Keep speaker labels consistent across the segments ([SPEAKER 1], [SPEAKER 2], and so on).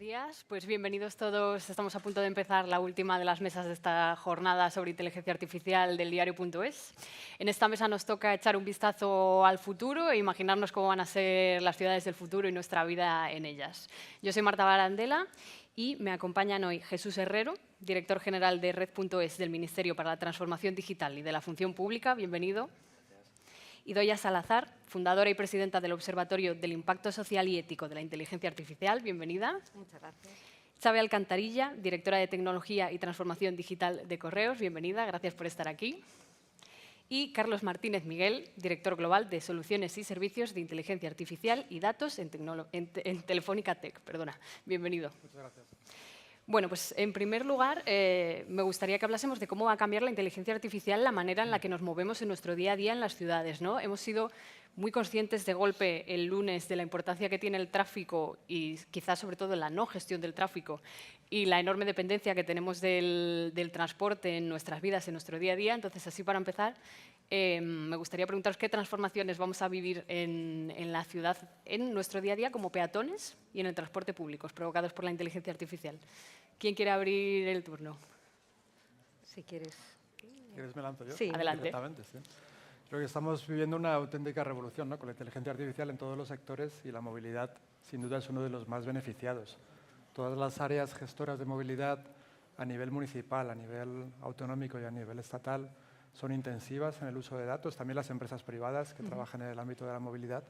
[SPEAKER 1] días. Pues bienvenidos todos. Estamos a punto de empezar la última de las mesas de esta jornada sobre inteligencia artificial del diario.es. En esta mesa nos toca echar un vistazo al futuro e imaginarnos cómo van a ser las ciudades del futuro y nuestra vida en ellas. Yo soy Marta Barandela y me acompañan hoy Jesús Herrero, director general de Red.es del Ministerio para la Transformación Digital y de la Función Pública. Bienvenido. Idoia Salazar, fundadora y presidenta del Observatorio del Impacto Social y Ético de la Inteligencia Artificial. Bienvenida.
[SPEAKER 2] Muchas gracias.
[SPEAKER 1] Xabe Alcantarilla, directora de Tecnología y Transformación Digital de Correos. Bienvenida, gracias por estar aquí. Y Carlos Martínez Miguel, director global de Soluciones y Servicios de Inteligencia Artificial y Datos en Telefónica Tech. Perdona. Bienvenido.
[SPEAKER 3] Muchas gracias.
[SPEAKER 1] Bueno, pues en primer lugar, me gustaría que hablásemos de cómo va a cambiar la inteligencia artificial la manera en la que nos movemos en nuestro día a día en las ciudades, ¿no? Hemos sido muy conscientes de golpe el lunes de la importancia que tiene el tráfico y quizás sobre todo la no gestión del tráfico y la enorme dependencia que tenemos del transporte en nuestras vidas, en nuestro día a día. Entonces, así para empezar, me gustaría preguntaros qué transformaciones vamos a vivir en la ciudad, en nuestro día a día como peatones y en el transporte público, provocados por la inteligencia artificial. ¿Quién quiere abrir el turno?
[SPEAKER 2] Si quieres.
[SPEAKER 3] ¿Quieres me lanzo yo?
[SPEAKER 2] Sí.
[SPEAKER 1] Adelante.
[SPEAKER 3] Exactamente, sí. Creo que estamos viviendo una auténtica revolución, ¿no? Con la inteligencia artificial en todos los sectores y la movilidad, sin duda, es uno de los más beneficiados. Todas las áreas gestoras de movilidad a nivel municipal, a nivel autonómico y a nivel estatal son intensivas en el uso de datos, también las empresas privadas que trabajan en el ámbito de la movilidad.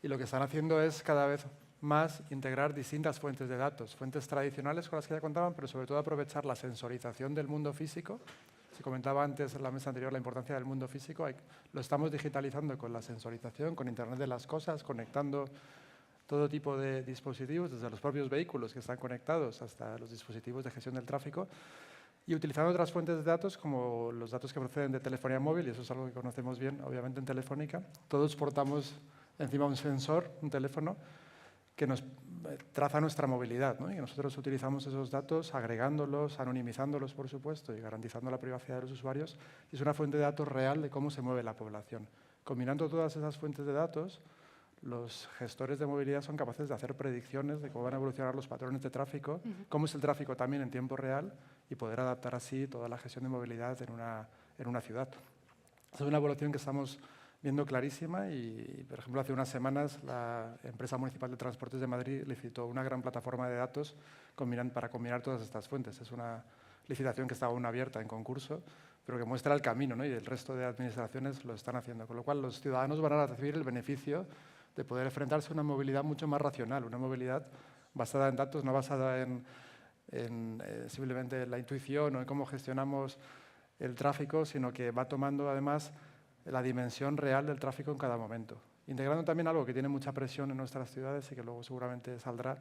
[SPEAKER 3] Y lo que están haciendo es cada vez más integrar distintas fuentes de datos, fuentes tradicionales con las que ya contaban, pero sobre todo aprovechar la sensorización del mundo físico. Se comentaba antes en la mesa anterior la importancia del mundo físico. Lo estamos digitalizando con la sensorización, con Internet de las cosas, conectando todo tipo de dispositivos, desde los propios vehículos que están conectados hasta los dispositivos de gestión del tráfico, y utilizando otras fuentes de datos como los datos que proceden de telefonía móvil, y eso es algo que conocemos bien, obviamente, en Telefónica. Todos portamos encima un sensor, un teléfono, que nos traza nuestra movilidad, ¿no? Y nosotros utilizamos esos datos agregándolos, anonimizándolos, por supuesto, y garantizando la privacidad de los usuarios. Y es una fuente de datos real de cómo se mueve la población. Combinando todas esas fuentes de datos, los gestores de movilidad son capaces de hacer predicciones de cómo van a evolucionar los patrones de tráfico, cómo es el tráfico también en tiempo real y poder adaptar así toda la gestión de movilidad en una ciudad. Es una evolución que estamos viendo clarísima y, por ejemplo, hace unas semanas la empresa municipal de transportes de Madrid licitó una gran plataforma de datos para combinar todas estas fuentes. Es una licitación que está aún abierta en concurso, pero que muestra el camino, ¿no? Y el resto de administraciones lo están haciendo, con lo cual los ciudadanos van a recibir el beneficio de poder enfrentarse a una movilidad mucho más racional, una movilidad basada en datos, no basada en simplemente la intuición o en cómo gestionamos el tráfico, sino que va tomando además la dimensión real del tráfico en cada momento. Integrando también algo que tiene mucha presión en nuestras ciudades y que luego seguramente saldrá,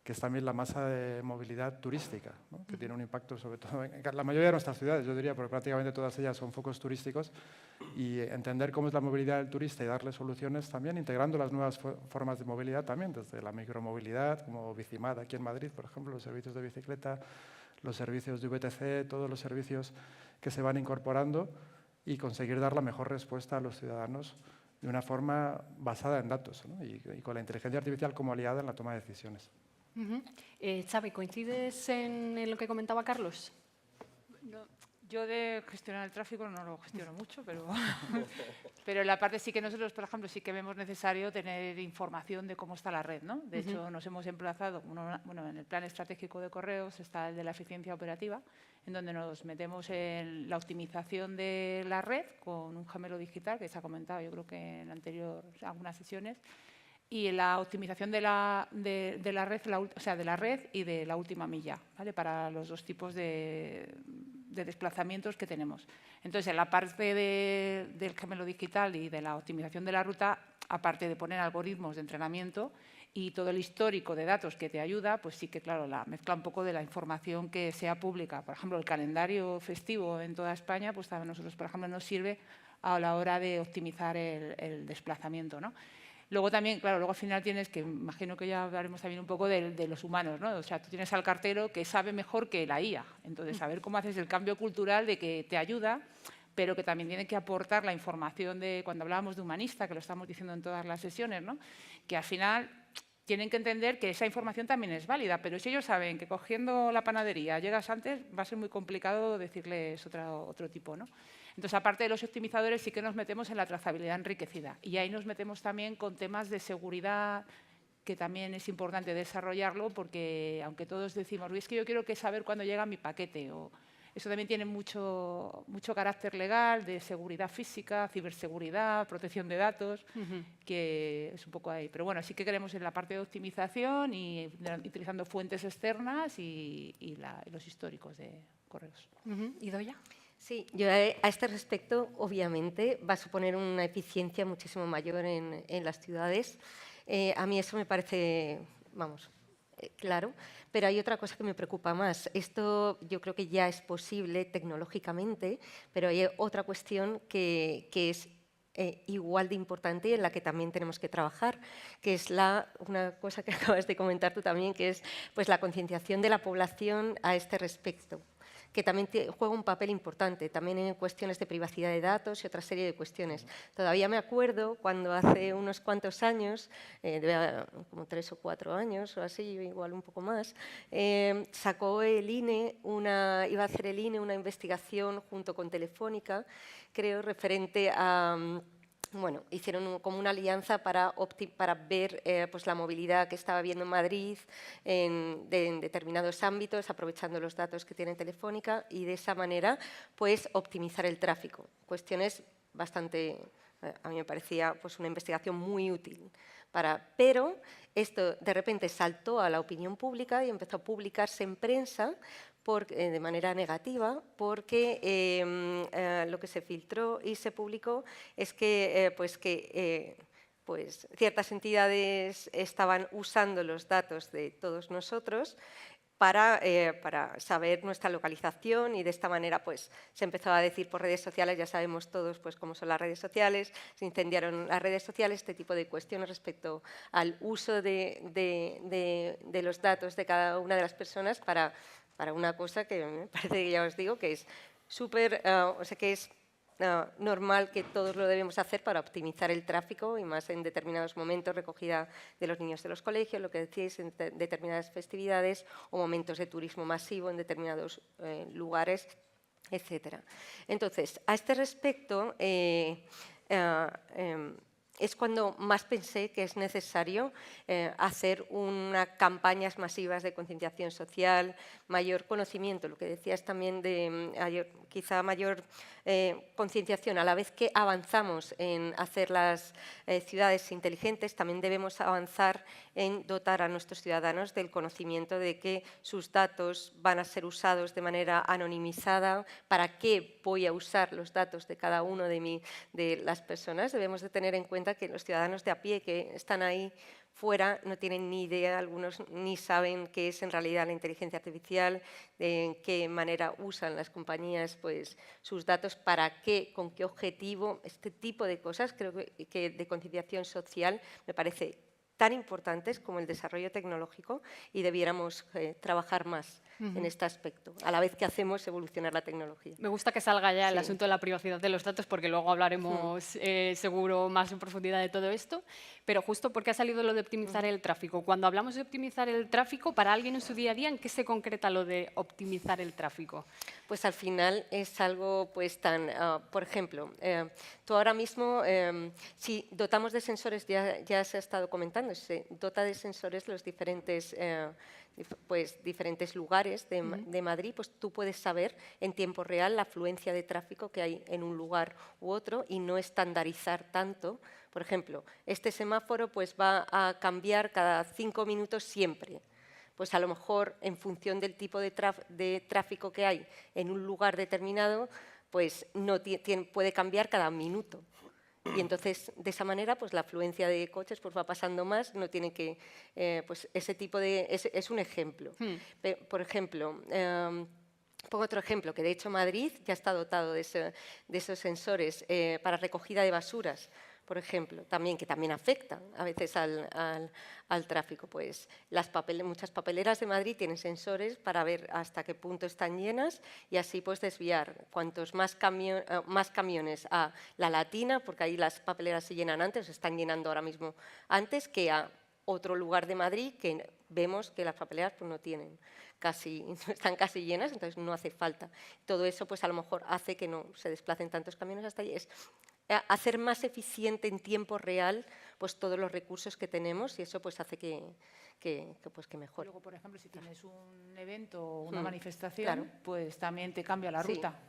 [SPEAKER 3] que es también la masa de movilidad turística, ¿no? Que tiene un impacto sobre todo en la mayoría de nuestras ciudades, yo diría, porque prácticamente todas ellas son focos turísticos, y entender cómo es la movilidad del turista y darle soluciones también, integrando las nuevas formas de movilidad también, desde la micromovilidad, como Bicimad aquí en Madrid, por ejemplo, los servicios de bicicleta, los servicios de VTC, todos los servicios que se van incorporando, y conseguir dar la mejor respuesta a los ciudadanos de una forma basada en datos, ¿no? y con la inteligencia artificial como aliada en la toma de decisiones.
[SPEAKER 1] Xabe, ¿coincides en lo que comentaba Carlos?
[SPEAKER 2] Yo de gestionar el tráfico no lo gestiono mucho, pero en la parte sí que nosotros, por ejemplo, sí que vemos necesario tener información de cómo está la red, ¿no? De hecho, nos hemos emplazado, bueno, en el plan estratégico de Correos está el de la eficiencia operativa, en donde nos metemos en la optimización de la red con un gemelo digital, que se ha comentado, yo creo que en algunas sesiones, y la optimización de la red, o sea, de la red y de la última milla, ¿vale? Para los dos tipos de desplazamientos que tenemos. Entonces, en la parte del gemelo digital y de la optimización de la ruta, aparte de poner algoritmos de entrenamiento y todo el histórico de datos que te ayuda, pues sí que, claro, la mezcla un poco de la información que sea pública. Por ejemplo, el calendario festivo en toda España, pues a nosotros, por ejemplo, nos sirve a la hora de optimizar el desplazamiento, ¿no? Luego también, claro, luego al final tienes que, imagino que ya hablaremos también un poco de los humanos, ¿no? O sea, tú tienes al cartero que sabe mejor que la IA. Entonces, saber cómo haces el cambio cultural de que te ayuda, pero que también tiene que aportar la información de, cuando hablábamos de humanista, que lo estamos diciendo en todas las sesiones, ¿no? Que al final tienen que entender que esa información también es válida, pero si ellos saben que cogiendo la panadería llegas antes, va a ser muy complicado decirles otro tipo, ¿no? Entonces, aparte de los optimizadores, sí que nos metemos en la trazabilidad enriquecida. Y ahí nos metemos también con temas de seguridad, que también es importante desarrollarlo, porque aunque todos decimos, es que yo quiero saber cuándo llega mi paquete, o eso también tiene mucho carácter legal, de seguridad física, ciberseguridad, protección de datos, que es un poco ahí. Pero bueno, sí que queremos en la parte de optimización y utilizando fuentes externas y los históricos de correos.
[SPEAKER 1] ¿Idoia?
[SPEAKER 4] Sí, yo a este respecto, obviamente, va a suponer una eficiencia muchísimo mayor en las ciudades. A mí eso me parece, vamos, claro, pero hay otra cosa que me preocupa más. Esto yo creo que ya es posible tecnológicamente, pero hay otra cuestión que es igual de importante y en la que también tenemos que trabajar, que es una cosa que acabas de comentar tú también, que es pues, la concienciación de la población a este respecto, que también juega un papel importante, también en cuestiones de privacidad de datos y otra serie de cuestiones. Todavía me acuerdo cuando hace unos cuantos años, como 3 o 4 años o así, igual un poco más, sacó el INE, iba a hacer el INE una investigación junto con Telefónica, creo, referente a... Bueno, hicieron como una alianza para ver pues la movilidad que estaba habiendo en Madrid en determinados ámbitos, aprovechando los datos que tiene Telefónica y de esa manera pues optimizar el tráfico. Cuestiones bastante, a mí me parecía pues una investigación muy útil. Pero esto de repente saltó a la opinión pública y empezó a publicarse en prensa de manera negativa, porque lo que se filtró y se publicó es que, pues ciertas entidades estaban usando los datos de todos nosotros para saber nuestra localización y de esta manera pues, se empezó a decir por redes sociales, ya sabemos todos pues, cómo son las redes sociales, se incendiaron las redes sociales, este tipo de cuestiones respecto al uso de los datos de cada una de las personas para una cosa que me parece que ya os digo que es súper, o sea que es normal que todos lo debemos hacer para optimizar el tráfico y más en determinados momentos, recogida de los niños de los colegios, lo que decíais, en determinadas festividades o momentos de turismo masivo en determinados lugares, etc. Entonces, a este respecto, es cuando más pensé que es necesario hacer campañas masivas de concienciación social, mayor conocimiento, lo que decías también de quizá mayor concienciación. A la vez que avanzamos en hacer las ciudades inteligentes, también debemos avanzar en dotar a nuestros ciudadanos del conocimiento de que sus datos van a ser usados de manera anonimizada. ¿Para qué voy a usar los datos de cada uno de las personas? Debemos de tener en cuenta que los ciudadanos de a pie que están ahí fuera no tienen ni idea, algunos ni saben qué es en realidad la inteligencia artificial, de en qué manera usan las compañías pues, sus datos, para qué, con qué objetivo. Este tipo de cosas creo que de concienciación social me parece tan importantes como el desarrollo tecnológico y debiéramos trabajar más en este aspecto, a la vez que hacemos evolucionar la tecnología.
[SPEAKER 1] Me gusta que salga ya el asunto de la privacidad de los datos, porque luego hablaremos seguro más en profundidad de todo esto, pero justo porque ha salido lo de optimizar el tráfico. Cuando hablamos de optimizar el tráfico, para alguien en su día a día, ¿en qué se concreta lo de optimizar el tráfico?
[SPEAKER 4] Pues al final es algo pues tan, por ejemplo, tú ahora mismo, si dotamos de sensores, ya se ha estado comentando, se dota de sensores los diferentes lugares de Madrid, pues tú puedes saber en tiempo real la afluencia de tráfico que hay en un lugar u otro y no estandarizar tanto. Por ejemplo, este semáforo pues va a cambiar cada 5 minutos siempre. Pues a lo mejor en función del tipo de tráfico que hay en un lugar determinado, pues no puede cambiar cada minuto. Y entonces, de esa manera, pues la afluencia de coches pues, va pasando más, no tiene que... pues ese tipo de... Es un ejemplo. Por ejemplo, pongo otro ejemplo, que de hecho Madrid ya está dotado de esos sensores para recogida de basuras, por ejemplo, que también afectan a veces al tráfico. Pues muchas papeleras de Madrid tienen sensores para ver hasta qué punto están llenas y así pues desviar cuantos más camiones a la Latina, porque ahí las papeleras se llenan antes, se están llenando ahora mismo antes que a otro lugar de Madrid que vemos que las papeleras pues, no tienen están casi llenas, entonces no hace falta. Todo eso pues a lo mejor hace que no se desplacen tantos camiones hasta allí. Es hacer más eficiente en tiempo real pues todos los recursos que tenemos y eso pues hace que mejore.
[SPEAKER 2] Luego, por ejemplo, si tienes un evento o una manifestación,
[SPEAKER 4] claro.
[SPEAKER 2] pues también te cambia la
[SPEAKER 4] Sí,
[SPEAKER 2] ruta.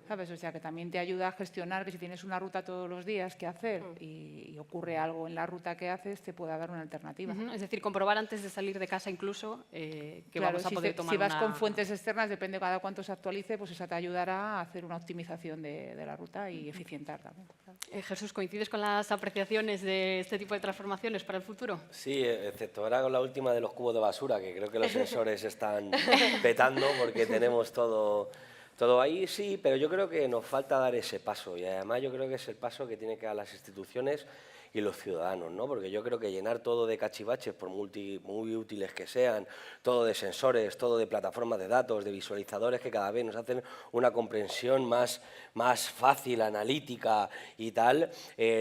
[SPEAKER 2] ¿Sabes? O sea, que también te ayuda a gestionar que si tienes una ruta todos los días que hacer y ocurre algo en la ruta que haces, te pueda dar una alternativa.
[SPEAKER 1] Es decir, comprobar antes de salir de casa incluso que
[SPEAKER 2] Claro,
[SPEAKER 1] vamos a poder tomar
[SPEAKER 2] si vas
[SPEAKER 1] una...
[SPEAKER 2] con fuentes externas, depende cada cuánto se actualice, pues esa te ayudará a hacer una optimización de la ruta y eficientar también. Claro.
[SPEAKER 1] Jesús, ¿coincides con las apreciaciones de este tipo de transformaciones para el futuro?
[SPEAKER 5] Sí, excepto ahora con la última de los cubos de basura, que creo que los sensores están petando porque tenemos todo ahí, sí, pero yo creo que nos falta dar ese paso y además yo creo que es el paso que tienen que dar las instituciones y los ciudadanos, ¿no? Porque yo creo que llenar todo de cachivaches, por muy útiles que sean, todo de sensores, todo de plataformas de datos, de visualizadores que cada vez nos hacen una comprensión más fácil, analítica y tal,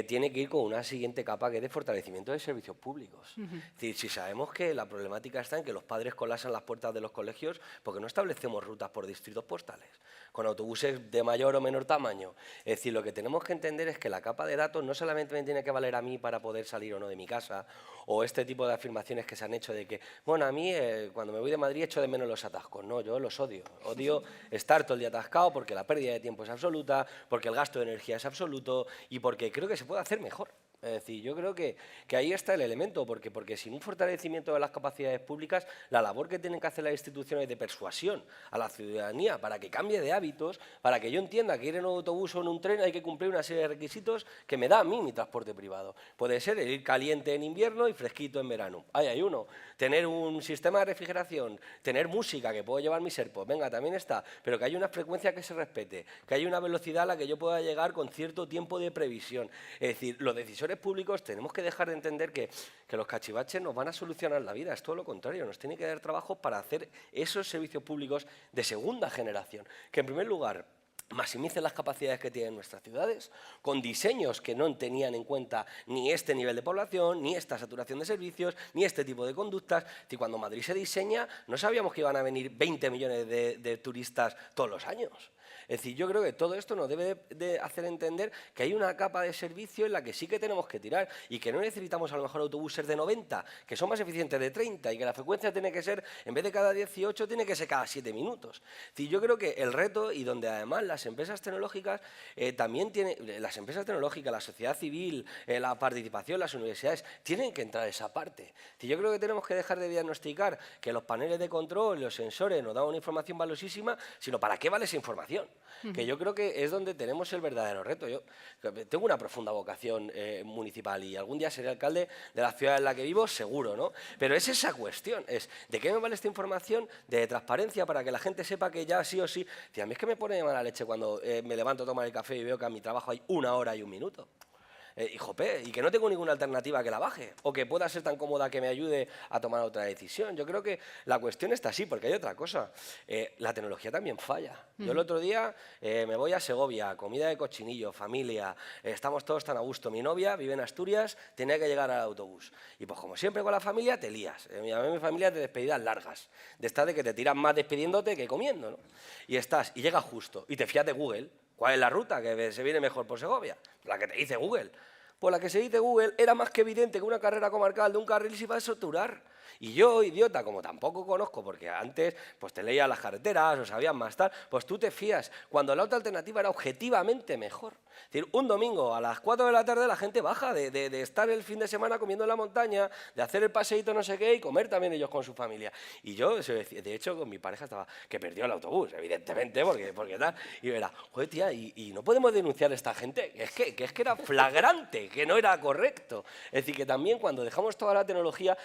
[SPEAKER 5] tiene que ir con una siguiente capa que es de fortalecimiento de servicios públicos. Es decir, si sabemos que la problemática está en que los padres colapsan las puertas de los colegios, porque no establecemos rutas por distritos postales, con autobuses de mayor o menor tamaño. Es decir, lo que tenemos que entender es que la capa de datos no solamente me tiene que valer a mí para poder salir o no de mi casa, o este tipo de afirmaciones que se han hecho de que, bueno, a mí cuando me voy de Madrid echo de menos los atascos. No, yo los odio. Odio estar todo el día atascado porque la pérdida de tiempo es absoluta, porque el gasto de energía es absoluto y porque creo que se puede hacer mejor. Es decir, yo creo que ahí está el elemento, porque sin un fortalecimiento de las capacidades públicas, la labor que tienen que hacer las instituciones de persuasión a la ciudadanía para que cambie de hábitos, para que yo entienda que ir en un autobús o en un tren hay que cumplir una serie de requisitos que me da a mí mi transporte privado. Puede ser el ir caliente en invierno y fresquito en verano. Ahí hay uno. Tener un sistema de refrigeración, tener música, que puedo llevar mis AirPods, venga, también está, pero que haya una frecuencia que se respete, que haya una velocidad a la que yo pueda llegar con cierto tiempo de previsión. Es decir, los decisores públicos tenemos que dejar de entender que los cachivaches nos van a solucionar la vida, es todo lo contrario, nos tiene que dar trabajo para hacer esos servicios públicos de segunda generación, que en primer lugar maximicen las capacidades que tienen nuestras ciudades, con diseños que no tenían en cuenta ni este nivel de población, ni esta saturación de servicios, ni este tipo de conductas. Y cuando Madrid se diseña, no sabíamos que iban a venir 20 millones de turistas todos los años. Es decir, yo creo que todo esto nos debe de hacer entender que hay una capa de servicio en la que sí que tenemos que tirar y que no necesitamos a lo mejor autobuses de 90, que son más eficientes de 30 y que la frecuencia tiene que ser, en vez de cada 18, tiene que ser cada 7 minutos. Es decir, yo creo que el reto, y donde además las empresas tecnológicas también tienen, las empresas tecnológicas, la sociedad civil, la participación, las universidades, tienen que entrar a esa parte. Es decir, yo creo que tenemos que dejar de diagnosticar que los paneles de control, los sensores nos dan una información valiosísima, sino para qué vale esa información. Que yo creo que es donde tenemos el verdadero reto. Yo tengo una profunda vocación municipal y algún día seré alcalde de la ciudad en la que vivo, seguro, ¿no? Pero es esa cuestión, es ¿de qué me vale esta información de transparencia para que la gente sepa que ya sí o sí? A mí es que me pone de mala leche cuando me levanto a tomar el café y veo que a mi trabajo hay 1 hora y 1 minuto. Y que no tengo ninguna alternativa que la baje, o que pueda ser tan cómoda que me ayude a tomar otra decisión. Yo creo que la cuestión está así, porque hay otra cosa. La tecnología también falla. Yo el otro día me voy a Segovia, comida de cochinillo, familia, estamos todos tan a gusto. Mi novia vive en Asturias, tenía que llegar al autobús. Y pues como siempre con la familia te lías. Mi familia te despedidas largas, de estas de que te tiran más despidiéndote que comiendo, ¿no? Y llegas justo, y te fías de Google. ¿Cuál es la ruta que se viene mejor por Segovia? La que te dice Google. Pues la que se dice Google era más que evidente que una carrera comarcal de un carril se iba a saturar. Y yo, idiota, como tampoco conozco, porque antes pues te leías las carreteras o sabías más tal, pues tú te fías, cuando la otra alternativa era objetivamente mejor. Es decir, un domingo a las 4 de la tarde la gente baja de estar el fin de semana comiendo en la montaña, de hacer el paseíto no sé qué y comer también ellos con su familia. Y yo, de hecho, con mi pareja estaba, que perdió el autobús, evidentemente, porque tal. Y era, joder, tía, y no podemos denunciar a esta gente, es que era flagrante, que no era correcto. Es decir, que también cuando dejamos toda la tecnología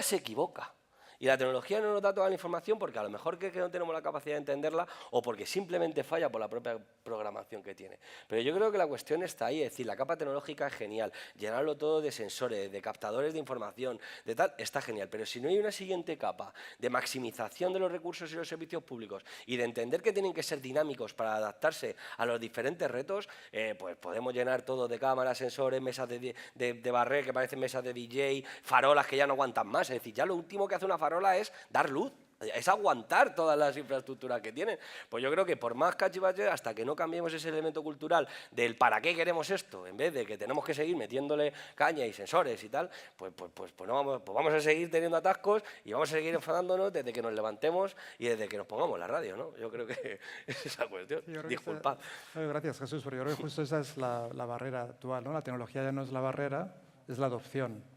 [SPEAKER 5] se equivoca. Y la tecnología no nos da toda la información porque a lo mejor que no tenemos la capacidad de entenderla o porque simplemente falla por la propia programación que tiene. Pero yo creo que la cuestión está ahí, es decir, la capa tecnológica es genial, llenarlo todo de sensores, de captadores de información, de tal, está genial. Pero si no hay una siguiente capa de maximización de los recursos y los servicios públicos y de entender que tienen que ser dinámicos para adaptarse a los diferentes retos, pues podemos llenar todo de cámaras, sensores, mesas de barrer que parecen mesas de DJ, farolas que ya no aguantan más. Es decir, ya lo último que hace una farola es dar luz, es aguantar todas las infraestructuras que tienen. Pues yo creo que por más cachivache, hasta que no cambiemos ese elemento cultural del para qué queremos esto, en vez de que tenemos que seguir metiéndole caña y sensores y tal, pues vamos a seguir teniendo atascos y vamos a seguir enfadándonos desde que nos levantemos y desde que nos pongamos la radio, ¿no? Yo creo que es esa cuestión. Disculpad.
[SPEAKER 3] Gracias, Jesús, pero yo creo que justo esa es la barrera actual, ¿no? La tecnología ya no es la barrera, es la adopción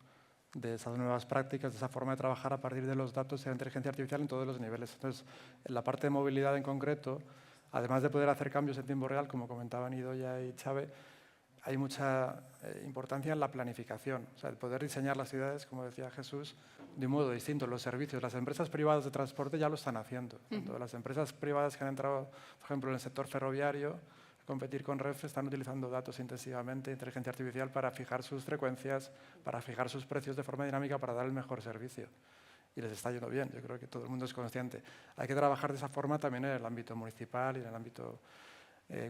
[SPEAKER 3] de esas nuevas prácticas, de esa forma de trabajar a partir de los datos y la inteligencia artificial en todos los niveles. Entonces, en la parte de movilidad en concreto, además de poder hacer cambios en tiempo real, como comentaban Idoia y Chave, hay mucha importancia en la planificación, o sea, el poder diseñar las ciudades, como decía Jesús, de un modo distinto. Los servicios, las empresas privadas de transporte ya lo están haciendo. Las empresas privadas que han entrado, por ejemplo, en el sector ferroviario, competir con Renfe, están utilizando datos intensivamente, inteligencia artificial, para fijar sus frecuencias, para fijar sus precios de forma dinámica para dar el mejor servicio. Y les está yendo bien, yo creo que todo el mundo es consciente. Hay que trabajar de esa forma también en el ámbito municipal y en el ámbito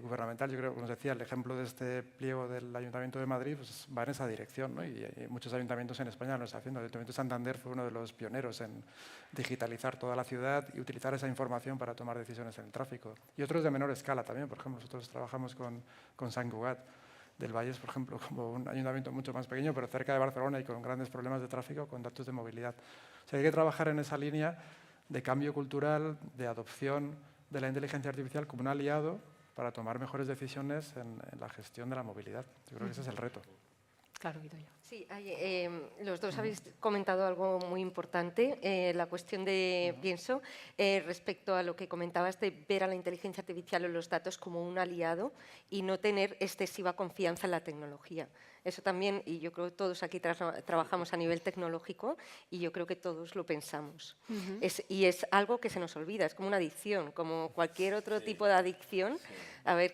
[SPEAKER 3] gubernamental. Yo creo, como os decía, el ejemplo de este pliego del Ayuntamiento de Madrid pues, va en esa dirección, ¿no? Y muchos ayuntamientos en España lo están haciendo. El Ayuntamiento de Santander fue uno de los pioneros en digitalizar toda la ciudad y utilizar esa información para tomar decisiones en el tráfico. Y otros de menor escala también. Por ejemplo, nosotros trabajamos con Sant Cugat del Vallès, por ejemplo, como un ayuntamiento mucho más pequeño, pero cerca de Barcelona y con grandes problemas de tráfico, con datos de movilidad. O sea, hay que trabajar en esa línea de cambio cultural, de adopción de la inteligencia artificial como un aliado para tomar mejores decisiones en la gestión de la movilidad. Yo creo que ese es el reto.
[SPEAKER 1] Claro, Idoia.
[SPEAKER 4] Sí, los dos habéis comentado algo muy importante, la cuestión de, pienso, respecto a lo que comentabas de ver a la inteligencia artificial o los datos como un aliado y no tener excesiva confianza en la tecnología. Eso también, y yo creo que todos aquí trabajamos a nivel tecnológico y yo creo que todos lo pensamos. Y es algo que se nos olvida, es como una adicción, como cualquier otro tipo de adicción. A ver,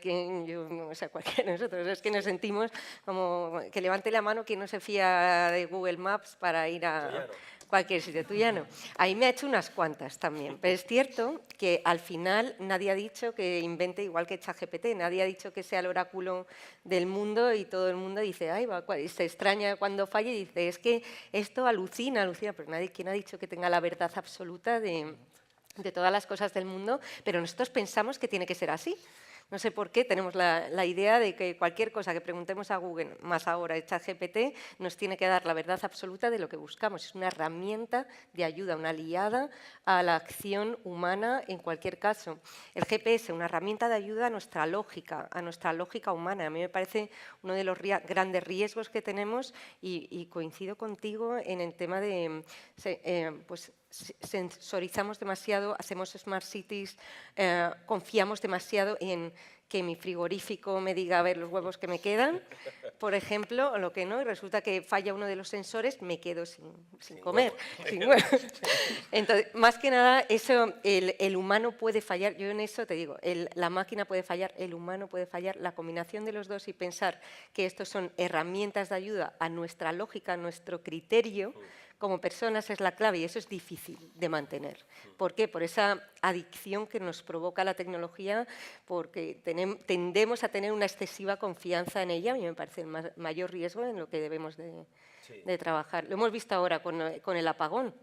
[SPEAKER 4] o sea, cualquiera de nosotros, es que nos sentimos como que levante la mano quien no se fía de Google Maps para ir a cualquier sitio. Tú ya no. Ahí me ha hecho unas cuantas también, pero es cierto que al final nadie ha dicho que invente igual que ChatGPT, nadie ha dicho que sea el oráculo del mundo y todo el mundo dice, ay, se extraña cuando falla y dice, es que esto alucina, pero nadie, ¿quién ha dicho que tenga la verdad absoluta de todas las cosas del mundo? Pero nosotros pensamos que tiene que ser así. No sé por qué tenemos la idea de que cualquier cosa que preguntemos a Google, más ahora ChatGPT, nos tiene que dar la verdad absoluta de lo que buscamos. Es una herramienta de ayuda, una aliada a la acción humana en cualquier caso. El GPS, una herramienta de ayuda a nuestra lógica humana. A mí me parece uno de los grandes riesgos que tenemos y coincido contigo en el tema de pues, sensorizamos demasiado, hacemos smart cities, confiamos demasiado en que mi frigorífico me diga a ver los huevos que me quedan, por ejemplo, o lo que no, y resulta que falla uno de los sensores, me quedo sin comer, sin huevos. Entonces, más que nada, eso, el humano puede fallar, yo en eso te digo, la máquina puede fallar, el humano puede fallar, la combinación de los dos y pensar que estos son herramientas de ayuda a nuestra lógica, a nuestro criterio, como personas es la clave y eso es difícil de mantener. ¿Por qué? Por esa adicción que nos provoca la tecnología, porque tendemos a tener una excesiva confianza en ella y me parece el mayor riesgo en lo que debemos de trabajar. Lo hemos visto ahora con el apagón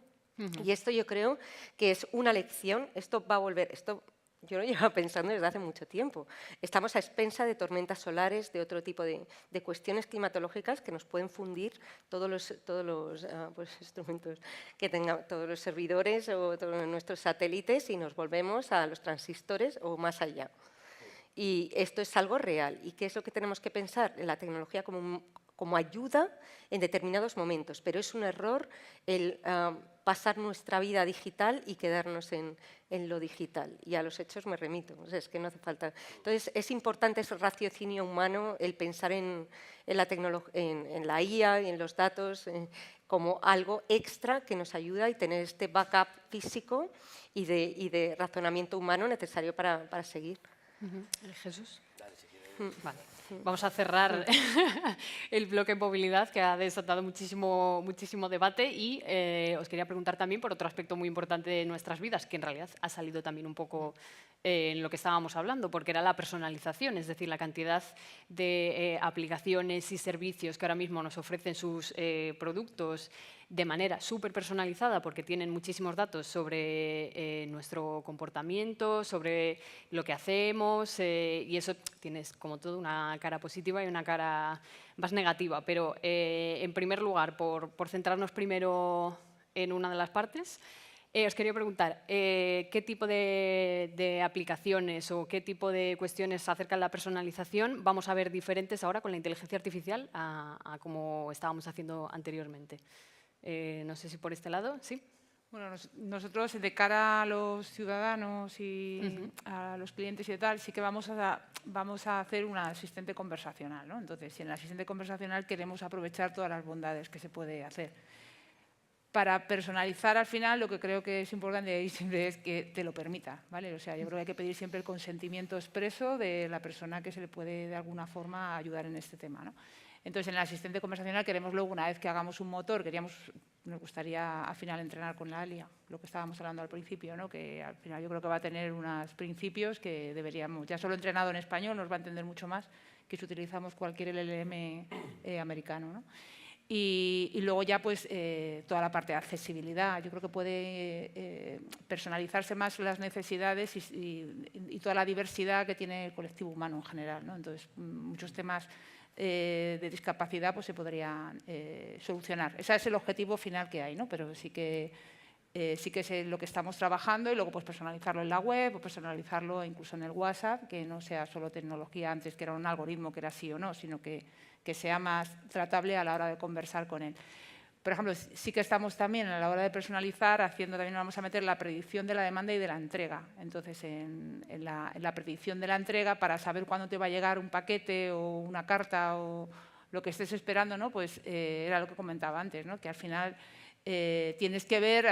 [SPEAKER 4] y esto yo creo que es una lección, esto va a volver, yo lo llevo pensando desde hace mucho tiempo. Estamos a expensa de tormentas solares, de otro tipo de cuestiones climatológicas que nos pueden fundir todos los pues, instrumentos que tengamos, todos los servidores o todos nuestros satélites y nos volvemos a los transistores o más allá. Y esto es algo real. ¿Y qué es lo que tenemos que pensar? En la tecnología como ayuda en determinados momentos, pero es un error el pasar nuestra vida digital y quedarnos en lo digital. Y a los hechos me remito, o sea, es que no hace falta. Entonces, es importante ese raciocinio humano, el pensar en la IA y en los datos, como algo extra que nos ayuda y tener este backup físico y de razonamiento humano necesario para seguir.
[SPEAKER 1] Jesús. Vale. Vamos a cerrar el bloque movilidad, que ha desatado muchísimo debate, y os quería preguntar también por otro aspecto muy importante de nuestras vidas, que en realidad ha salido también un poco en lo que estábamos hablando, porque era la personalización, es decir, la cantidad de aplicaciones y servicios que ahora mismo nos ofrecen sus productos de manera súper personalizada, porque tienen muchísimos datos sobre nuestro comportamiento, sobre lo que hacemos, y eso tienes como todo una cara positiva y una cara más negativa. Pero en primer lugar, por centrarnos primero en una de las partes, os quería preguntar, ¿qué tipo de aplicaciones o qué tipo de cuestiones acerca de la personalización vamos a ver diferentes ahora con la inteligencia artificial a como estábamos haciendo anteriormente? No sé si por este lado, ¿sí?
[SPEAKER 2] Bueno, nosotros de cara a los ciudadanos y a los clientes y tal, sí que vamos a hacer un asistente conversacional, ¿no? Entonces, si en el asistente conversacional queremos aprovechar todas las bondades que se puede hacer. Para personalizar, al final, lo que creo que es importante ahí siempre es que te lo permita, ¿vale? O sea, yo creo que hay que pedir siempre el consentimiento expreso de la persona que se le puede, de alguna forma, ayudar en este tema, ¿no? Entonces, en el asistente conversacional queremos luego, una vez que hagamos un motor, nos gustaría al final entrenar con la ALIA, lo que estábamos hablando al principio, ¿no? Que al final yo creo que va a tener unos principios que deberíamos, ya solo entrenado en español nos va a entender mucho más que si utilizamos cualquier LLM americano, ¿no? Y luego ya pues toda la parte de accesibilidad. Yo creo que puede personalizarse más las necesidades y toda la diversidad que tiene el colectivo humano en general, ¿no? Entonces, muchos temas de discapacidad pues se podrían solucionar. Ese es el objetivo final que hay, ¿no? Pero sí que es lo que estamos trabajando, y luego pues personalizarlo en la web o personalizarlo incluso en el WhatsApp, que no sea solo tecnología antes, que era un algoritmo que era sí o no, sino que sea más tratable a la hora de conversar con él. Por ejemplo, sí que estamos también a la hora de personalizar, también vamos a meter la predicción de la demanda y de la entrega. Entonces, en la predicción de la entrega, para saber cuándo te va a llegar un paquete o una carta o lo que estés esperando, ¿no? Pues era lo que comentaba antes, ¿no? Que al final tienes que ver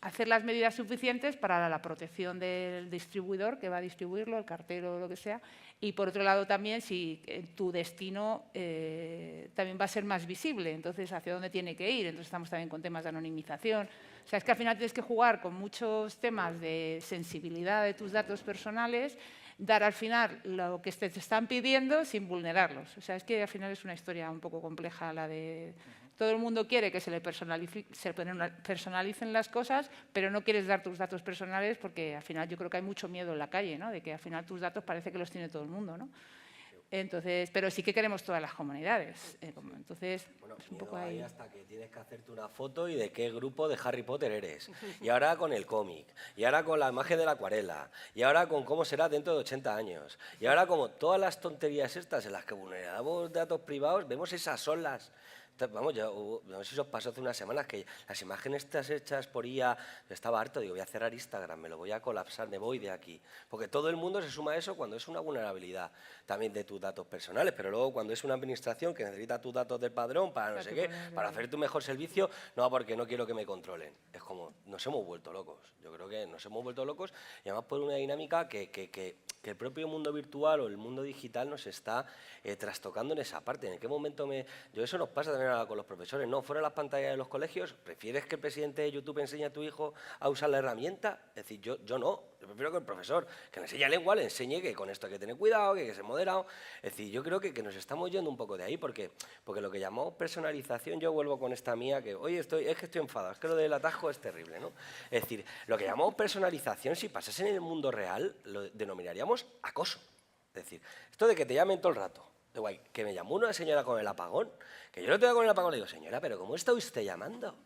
[SPEAKER 2] hacer las medidas suficientes para la protección del distribuidor que va a distribuirlo, el cartero o lo que sea, y por otro lado también si tu destino también va a ser más visible, entonces hacia dónde tiene que ir. Entonces estamos también con temas de anonimización. O sea, es que al final tienes que jugar con muchos temas de sensibilidad de tus datos personales, dar al final lo que te están pidiendo sin vulnerarlos. O sea, es que al final es una historia un poco compleja la de... Todo el mundo quiere que se le personalicen las cosas, pero no quieres dar tus datos personales porque al final yo creo que hay mucho miedo en la calle, ¿no? De que al final tus datos parece que los tiene todo el mundo, ¿no? Entonces, pero sí que queremos todas las comunidades. Entonces,
[SPEAKER 5] bueno,
[SPEAKER 2] es un poco ahí.
[SPEAKER 5] Hasta que tienes que hacerte una foto y de qué grupo de Harry Potter eres. Y ahora con el cómic, y ahora con la imagen de la acuarela, y ahora con cómo será dentro de 80 años. Y ahora como todas las tonterías estas en las que vulneramos datos privados, vemos esas olas. Vamos, no sé si os pasó hace unas semanas que las imágenes estas hechas por IA, estaba harto, digo, voy a cerrar Instagram, me lo voy a colapsar, me voy de aquí. Porque todo el mundo se suma a eso cuando es una vulnerabilidad también de tus datos personales, pero luego cuando es una administración que necesita tus datos del padrón para no sé qué, para hacer tu mejor servicio, no, porque no quiero que me controlen. Es como, nos hemos vuelto locos. Yo creo que nos hemos vuelto locos y además por una dinámica que el propio mundo virtual o el mundo digital nos está trastocando en esa parte. ¿En qué momento yo eso nos pasa también con los profesores? No, fuera de las pantallas de los colegios, ¿prefieres que el presidente de YouTube enseñe a tu hijo a usar la herramienta? Es decir, yo no. Yo prefiero que el profesor, que le enseñe lengua, le enseñe que con esto hay que tener cuidado, que hay que ser moderado. Es decir, yo creo que nos estamos yendo un poco de ahí, porque lo que llamamos personalización, yo vuelvo con esta mía, que oye, es que estoy enfadado, es que lo del atajo es terrible, ¿no? Es decir, lo que llamamos personalización, si pasase en el mundo real, lo denominaríamos acoso. Es decir, esto de que te llamen todo el rato, de guay, que me llamó una señora con el apagón, que yo no tengo con el apagón, le digo, señora, pero ¿cómo está usted llamando?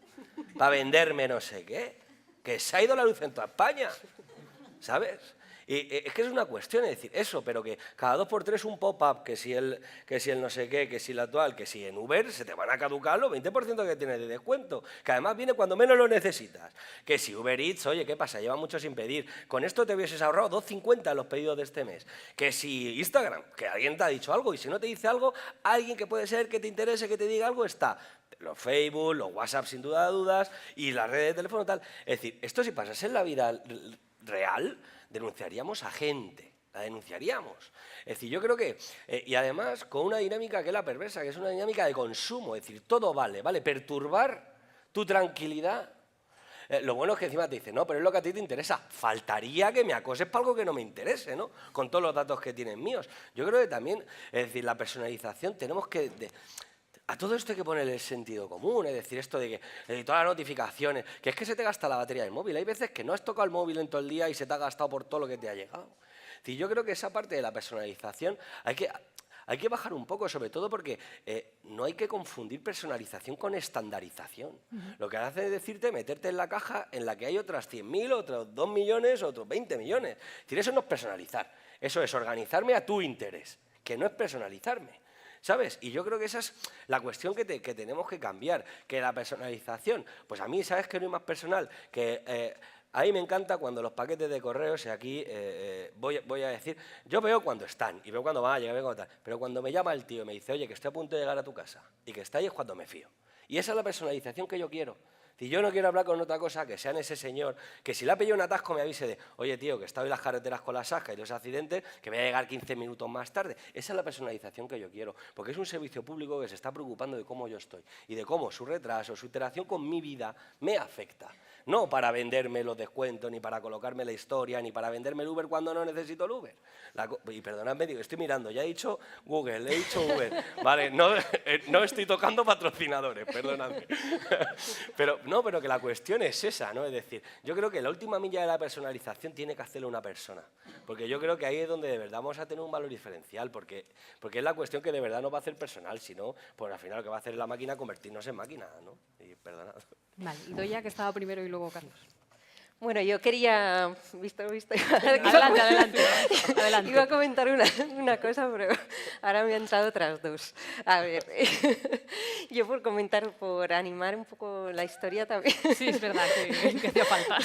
[SPEAKER 5] Para venderme no sé qué, que se ha ido la luz en toda España, ¿sabes? Y es que es una cuestión, es decir, eso, pero que cada 2 por 3 un pop-up, que si el no sé qué, que si el actual, que si en Uber se te van a caducar los 20% que tienes de descuento, que además viene cuando menos lo necesitas. Que si Uber Eats, oye, ¿qué pasa? Lleva mucho sin pedir. Con esto te hubieses ahorrado 2,50 en los pedidos de este mes. Que si Instagram, que alguien te ha dicho algo, y si no te dice algo, alguien que puede ser que te interese, que te diga algo, está. Los Facebook, los WhatsApp sin duda de dudas, y las redes de teléfono tal. Es decir, esto si pasase en la vida real, denunciaríamos a gente, la denunciaríamos. Es decir, yo creo que, y además con una dinámica que es la perversa, que es una dinámica de consumo, es decir, todo vale, perturbar tu tranquilidad. Lo bueno es que encima te dicen, no, pero es lo que a ti te interesa. Faltaría que me acoses para algo que no me interese, ¿no? Con todos los datos que tienen míos. Yo creo que también, es decir, la personalización tenemos que... A todo esto hay que ponerle el sentido común, es decir, esto de que todas las notificaciones, que es que se te gasta la batería del móvil. Hay veces que no has tocado el móvil en todo el día y se te ha gastado por todo lo que te ha llegado. Es decir, yo creo que esa parte de la personalización hay que bajar un poco, sobre todo porque no hay que confundir personalización con estandarización. Lo que hace es decirte meterte en la caja en la que hay otras 100.000, otros 2 millones, otros 20 millones. Es decir, eso no es personalizar, eso es organizarme a tu interés, que no es personalizarme. ¿Sabes? Y yo creo que esa es la cuestión que tenemos que cambiar, que la personalización, pues a mí, ¿sabes qué no es más personal? Que a mí me encanta cuando los paquetes de correos, y aquí voy a decir, yo veo cuando están, y veo cuando van a llegar, veo cuando tal, pero cuando me llama el tío y me dice, oye, que estoy a punto de llegar a tu casa, y que está ahí es cuando me fío. Y esa es la personalización que yo quiero. Si yo no quiero hablar con otra cosa que sean ese señor, que si le ha pillado un atasco me avise de, oye tío, que está hoy en las carreteras con la Sasca y los accidentes, que voy a llegar 15 minutos más tarde. Esa es la personalización que yo quiero, porque es un servicio público que se está preocupando de cómo yo estoy y de cómo su retraso, su interacción con mi vida me afecta. No para venderme los descuentos, ni para colocarme la historia, ni para venderme el Uber cuando no necesito el Uber. Y perdonadme, digo, estoy mirando, ya he dicho Google, he dicho Uber. Vale, no estoy tocando patrocinadores, perdonadme. Pero que la cuestión es esa, ¿no? Es decir, yo creo que la última milla de la personalización tiene que hacerlo una persona. Porque yo creo que ahí es donde de verdad vamos a tener un valor diferencial, porque es la cuestión que de verdad no va a hacer personal, sino, pues al final lo que va a hacer la máquina convertirnos en máquina, ¿no? Y perdonad.
[SPEAKER 1] Vale, Idoia, que estaba primero y luego Carlos.
[SPEAKER 4] Bueno, yo quería... ¿Visto?
[SPEAKER 1] Adelante.
[SPEAKER 4] Iba a comentar una cosa, pero ahora me han entrado otras dos. A ver, yo por comentar, por animar un poco la historia también.
[SPEAKER 1] Sí, es verdad que hacía falta.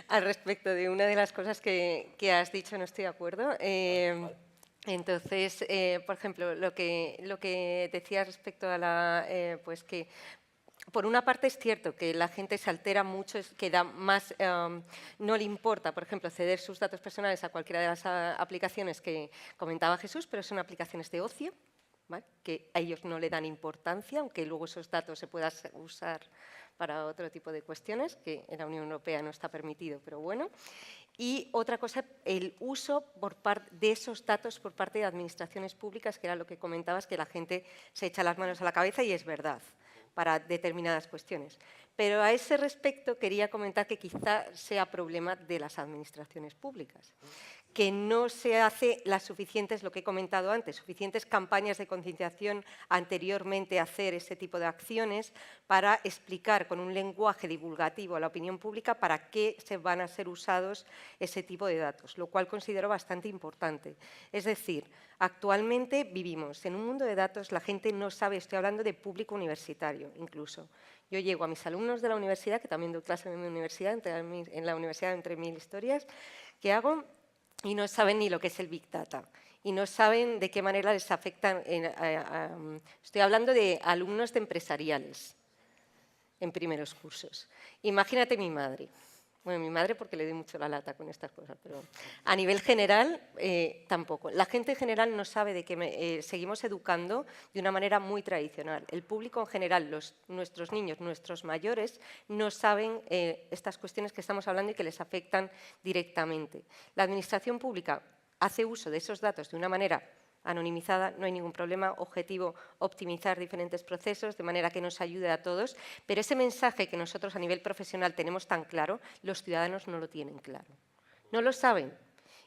[SPEAKER 4] Al respecto de una de las cosas que has dicho, no estoy de acuerdo. Entonces, por ejemplo, lo que decías respecto a la... pues que por una parte es cierto que la gente se altera mucho, que da más, no le importa, por ejemplo, ceder sus datos personales a cualquiera de las aplicaciones que comentaba Jesús, pero son aplicaciones de ocio, ¿vale? Que a ellos no le dan importancia, aunque luego esos datos se puedan usar para otro tipo de cuestiones, que en la Unión Europea no está permitido, pero bueno. Y otra cosa, el uso de esos datos por parte de administraciones públicas, que era lo que comentabas, que la gente se echa las manos a la cabeza y es verdad, para determinadas cuestiones. Pero a ese respecto quería comentar que quizá sea problema de las administraciones públicas, que no se hace las suficientes, lo que he comentado antes, suficientes campañas de concienciación anteriormente a hacer ese tipo de acciones para explicar con un lenguaje divulgativo a la opinión pública para qué se van a ser usados ese tipo de datos, lo cual considero bastante importante. Es decir, actualmente vivimos en un mundo de datos, la gente no sabe, estoy hablando de público universitario incluso. Yo llego a mis alumnos de la universidad, que también doy clase en mi universidad, en la universidad entre 1000 historias, que hago, y no saben ni lo que es el Big Data. Y no saben de qué manera les afectan. Estoy hablando de alumnos de empresariales en primeros cursos. Imagínate mi madre. Bueno, mi madre porque le doy mucho la lata con estas cosas, pero a nivel general tampoco. La gente en general no sabe de qué seguimos educando de una manera muy tradicional. El público en general, nuestros niños, nuestros mayores, no saben estas cuestiones que estamos hablando y que les afectan directamente. La administración pública hace uso de esos datos de una manera anonimizada, no hay ningún problema, objetivo optimizar diferentes procesos de manera que nos ayude a todos, pero ese mensaje que nosotros a nivel profesional tenemos tan claro, los ciudadanos no lo tienen claro, no lo saben.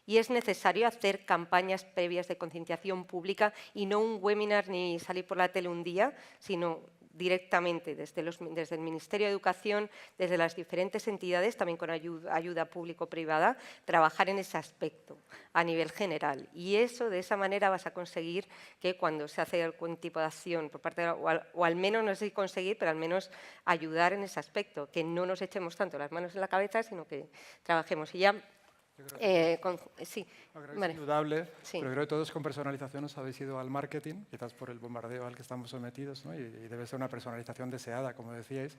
[SPEAKER 4] Y es necesario hacer campañas previas de concienciación pública y no un webinar ni salir por la tele un día, sino directamente desde el Ministerio de Educación, desde las diferentes entidades, también con ayuda público-privada, trabajar en ese aspecto a nivel general. Y eso, de esa manera, vas a conseguir que cuando se hace algún tipo de acción por parte de o al menos, no sé si conseguir, pero al menos ayudar en ese aspecto, que no nos echemos tanto las manos en la cabeza, sino que trabajemos. Y ya, sí,
[SPEAKER 3] Creo que
[SPEAKER 4] vale.
[SPEAKER 3] es indudable,
[SPEAKER 4] Sí.
[SPEAKER 3] pero creo que todos con personalización os habéis ido al marketing, quizás por el bombardeo al que estamos sometidos, ¿no? y debe ser una personalización deseada, como decíais,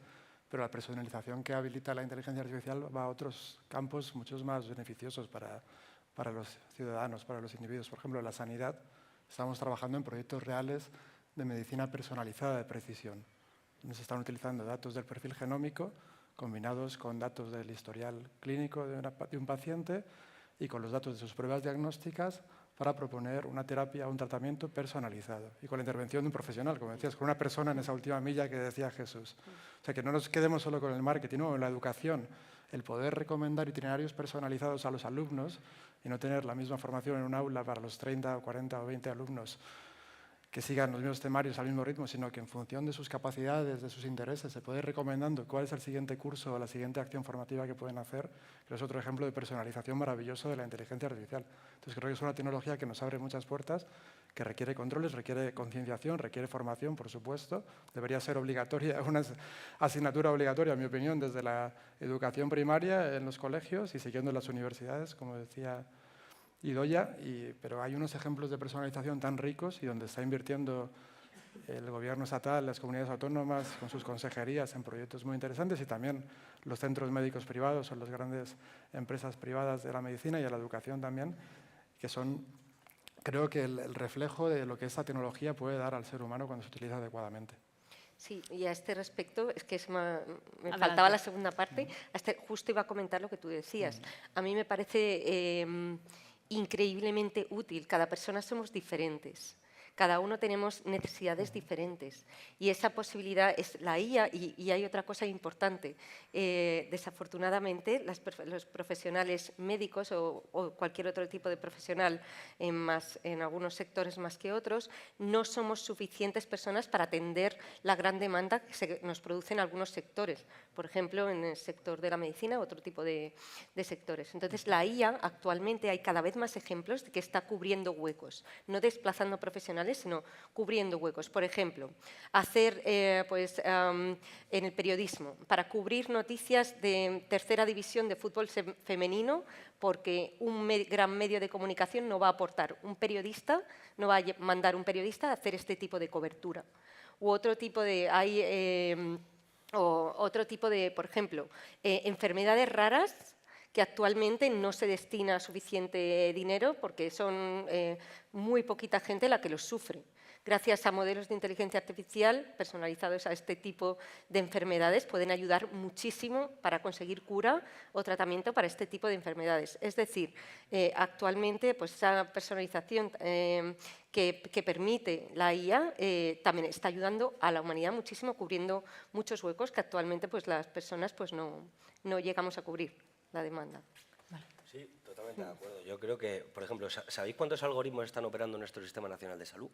[SPEAKER 3] pero la personalización que habilita la inteligencia artificial va a otros campos muchos más beneficiosos para los ciudadanos, para los individuos. Por ejemplo, en la sanidad estamos trabajando en proyectos reales de medicina personalizada de precisión, donde se están utilizando datos del perfil genómico combinados con datos del historial clínico de un paciente y con los datos de sus pruebas diagnósticas para proponer una terapia o un tratamiento personalizado y con la intervención de un profesional, como decías, con una persona en esa última milla que decía Jesús. O sea, que no nos quedemos solo con el marketing o en la educación, el poder recomendar itinerarios personalizados a los alumnos y no tener la misma formación en un aula para los 30 o 40 o 20 alumnos que sigan los mismos temarios al mismo ritmo, sino que en función de sus capacidades, de sus intereses, se puede ir recomendando cuál es el siguiente curso o la siguiente acción formativa que pueden hacer, que es otro ejemplo de personalización maravilloso de la inteligencia artificial. Entonces creo que es una tecnología que nos abre muchas puertas, que requiere controles, requiere concienciación, requiere formación, por supuesto. Debería ser obligatoria, una asignatura obligatoria, en mi opinión, desde la educación primaria en los colegios y siguiendo en las universidades, como decía Idoia, pero hay unos ejemplos de personalización tan ricos y donde está invirtiendo el gobierno estatal, las comunidades autónomas con sus consejerías en proyectos muy interesantes y también los centros médicos privados o las grandes empresas privadas de la medicina y de la educación también, que son, creo que el reflejo de lo que esta tecnología puede dar al ser humano cuando se utiliza adecuadamente.
[SPEAKER 4] Sí, y a este respecto, es que me faltaba la segunda parte, justo iba a comentar lo que tú decías. A mí me parece increíblemente útil, cada persona somos diferentes. Cada uno tenemos necesidades diferentes y esa posibilidad es la IA y hay otra cosa importante. Desafortunadamente, los profesionales médicos o cualquier otro tipo de profesional en algunos sectores más que otros, no somos suficientes personas para atender la gran demanda que se nos produce en algunos sectores. Por ejemplo, en el sector de la medicina, otro tipo de sectores. Entonces, la IA actualmente hay cada vez más ejemplos de que está cubriendo huecos, no desplazando profesionales, sino cubriendo huecos. Por ejemplo, hacer en el periodismo, para cubrir noticias de tercera división de fútbol femenino, porque un gran medio de comunicación no va a aportar un periodista, no va a mandar un periodista a hacer este tipo de cobertura. U otro tipo de... otro tipo de, por ejemplo, enfermedades raras que actualmente no se destina suficiente dinero porque son muy poquita gente la que los sufre. Gracias a modelos de inteligencia artificial personalizados a este tipo de enfermedades pueden ayudar muchísimo para conseguir cura o tratamiento para este tipo de enfermedades. Es decir, actualmente pues, esa personalización que permite la IA también está ayudando a la humanidad muchísimo, cubriendo muchos huecos que actualmente pues, las personas pues, no llegamos a cubrir la demanda.
[SPEAKER 5] Sí, totalmente de acuerdo. Yo creo que, por ejemplo, ¿sabéis cuántos algoritmos están operando en nuestro Sistema Nacional de Salud?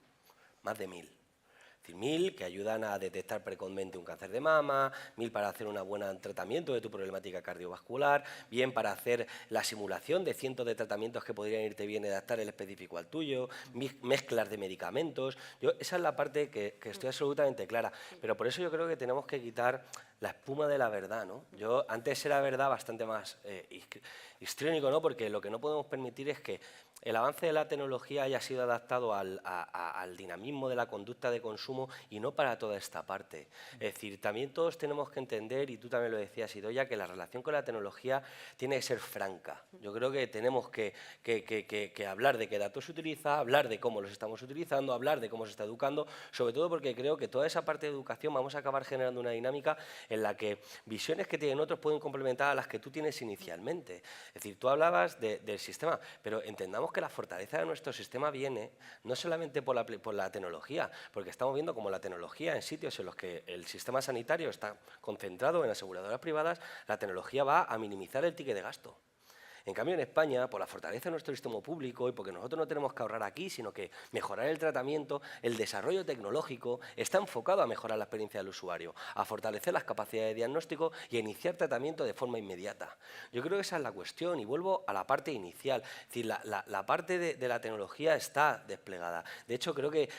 [SPEAKER 5] Más de 1000. Es decir, 1000 que ayudan a detectar precozmente un cáncer de mama, 1000 para hacer un buen tratamiento de tu problemática cardiovascular, bien para hacer la simulación de cientos de tratamientos que podrían irte bien y adaptar el específico al tuyo, mezclas de medicamentos. Esa es la parte que estoy absolutamente clara, pero por eso yo creo que tenemos que quitar la espuma de la verdad, ¿no? Antes era verdad bastante más histriónico, ¿no? Porque lo que no podemos permitir es que el avance de la tecnología haya sido adaptado al dinamismo de la conducta de consumo y no para toda esta parte. Es decir, también todos tenemos que entender, y tú también lo decías, Idoia, que la relación con la tecnología tiene que ser franca. Yo creo que tenemos que hablar de qué datos se utiliza, hablar de cómo los estamos utilizando, hablar de cómo se está educando, sobre todo porque creo que toda esa parte de educación vamos a acabar generando una dinámica en la que visiones que tienen otros pueden complementar a las que tú tienes inicialmente. Es decir, tú hablabas del sistema, pero entendamos que la fortaleza de nuestro sistema viene no solamente por la tecnología, porque estamos viendo como la tecnología en sitios en los que el sistema sanitario está concentrado en aseguradoras privadas, la tecnología va a minimizar el ticket de gasto. En cambio, en España, por la fortaleza de nuestro sistema público y porque nosotros no tenemos que ahorrar aquí, sino que mejorar el tratamiento, el desarrollo tecnológico está enfocado a mejorar la experiencia del usuario, a fortalecer las capacidades de diagnóstico y a iniciar tratamiento de forma inmediata. Yo creo que esa es la cuestión y vuelvo a la parte inicial. Es decir, la parte de la tecnología está desplegada. De hecho, creo que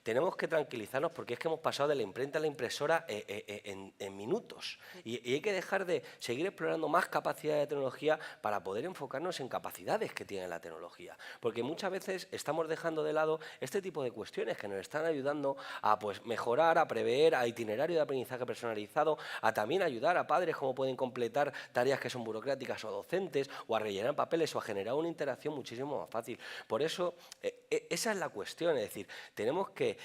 [SPEAKER 5] tenemos que tranquilizarnos porque es que hemos pasado de la imprenta a la impresora en minutos y hay que dejar de seguir explorando más capacidades de tecnología para poder enfocarnos en capacidades que tiene la tecnología. Porque muchas veces estamos dejando de lado este tipo de cuestiones que nos están ayudando a pues, mejorar, a prever, a itinerario de aprendizaje personalizado, a también ayudar a padres cómo pueden completar tareas que son burocráticas o docentes, o a rellenar papeles o a generar una interacción muchísimo más fácil. Por eso, esa es la cuestión, es decir, tenemos que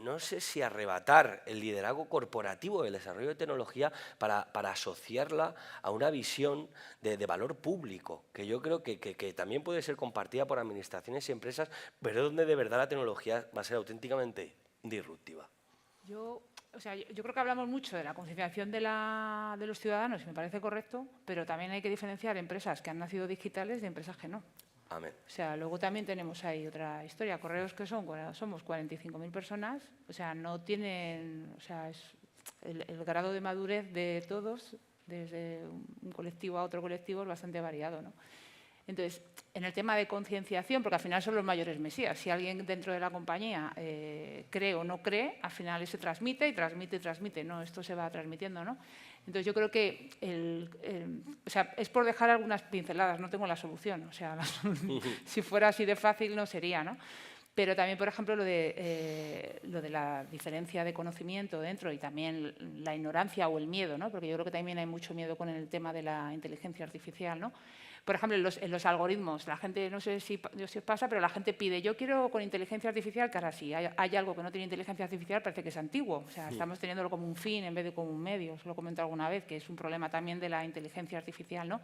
[SPEAKER 5] no sé si arrebatar el liderazgo corporativo del desarrollo de tecnología para asociarla a una visión de valor público, que yo creo que también puede ser compartida por administraciones y empresas, pero donde de verdad la tecnología va a ser auténticamente disruptiva.
[SPEAKER 2] Yo creo que hablamos mucho de la concienciación de los ciudadanos y me parece correcto, pero también hay que diferenciar empresas que han nacido digitales de empresas que no.
[SPEAKER 5] Amén.
[SPEAKER 2] O sea, luego también tenemos ahí otra historia. Correos que somos 45.000 personas, o sea, no tienen, o sea, es el grado de madurez de todos, desde un colectivo a otro colectivo, es bastante variado, ¿no? Entonces, en el tema de concienciación, porque al final son los mayores mesías, si alguien dentro de la compañía cree o no cree, al final se transmite y transmite y transmite, ¿no? Esto se va transmitiendo, ¿no? Entonces, yo creo que o sea, es por dejar algunas pinceladas, no tengo la solución, o sea, si fuera así de fácil no sería, ¿no? Pero también, por ejemplo, lo de la diferencia de conocimiento dentro y también la ignorancia o el miedo, ¿no? Porque yo creo que también hay mucho miedo con el tema de la inteligencia artificial, ¿no? Por ejemplo, en los algoritmos, la gente, no sé si os pasa, pero la gente pide, yo quiero con inteligencia artificial, que ahora sí, hay algo que no tiene inteligencia artificial, parece que es antiguo. O sea, estamos teniéndolo como un fin en vez de como un medio. Os lo he comentado alguna vez, que es un problema también de la inteligencia artificial, ¿no?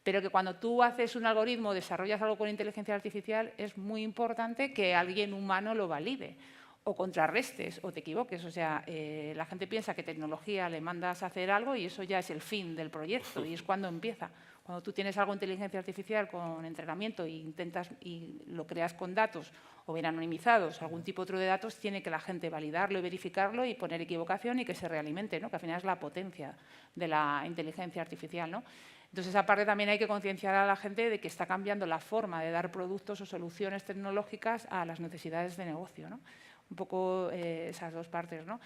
[SPEAKER 2] Pero que cuando tú haces un algoritmo, desarrollas algo con inteligencia artificial, es muy importante que alguien humano lo valide o contrarrestes o te equivoques. O sea, la gente piensa que tecnología le mandas a hacer algo y eso ya es el fin del proyecto y es cuando empieza. Cuando tú tienes algo de inteligencia artificial con entrenamiento e intentas y lo creas con datos o bien anonimizados, algún tipo otro de datos, tiene que la gente validarlo y verificarlo y poner equivocación y que se realimente, ¿no? Que al final es la potencia de la inteligencia artificial, ¿no? Entonces, aparte también hay que concienciar a la gente de que está cambiando la forma de dar productos o soluciones tecnológicas a las necesidades de negocio, ¿no? Un poco esas dos partes, ¿no?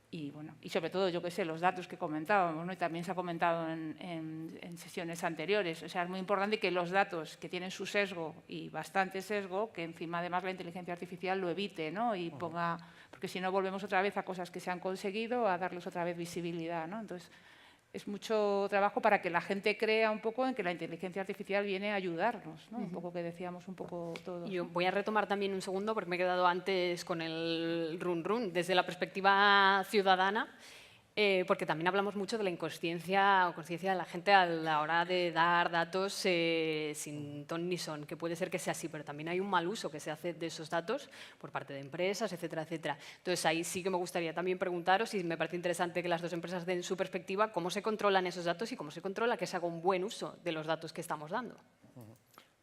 [SPEAKER 2] Y, bueno, y sobre todo, yo qué sé, los datos que comentábamos, ¿no? Y también se ha comentado en sesiones anteriores. O sea, es muy importante que los datos que tienen su sesgo y bastante sesgo, que encima además la inteligencia artificial lo evite, ¿no? Y ponga, porque si no volvemos otra vez a cosas que se han conseguido, a darles otra vez visibilidad, ¿no? Entonces, es mucho trabajo para que la gente crea un poco en que la inteligencia artificial viene a ayudarnos, ¿no? Un poco que decíamos un poco todos.
[SPEAKER 1] Yo voy a retomar también un segundo porque me he quedado antes con el run. Desde la perspectiva ciudadana, porque también hablamos mucho de la inconsciencia o conciencia de la gente a la hora de dar datos sin ton ni son, que puede ser que sea así, pero también hay un mal uso que se hace de esos datos por parte de empresas, etcétera, etcétera. Entonces, ahí sí que me gustaría también preguntaros, y me parece interesante que las dos empresas den su perspectiva, cómo se controlan esos datos y cómo se controla que se haga un buen uso de los datos que estamos dando.
[SPEAKER 3] Bueno,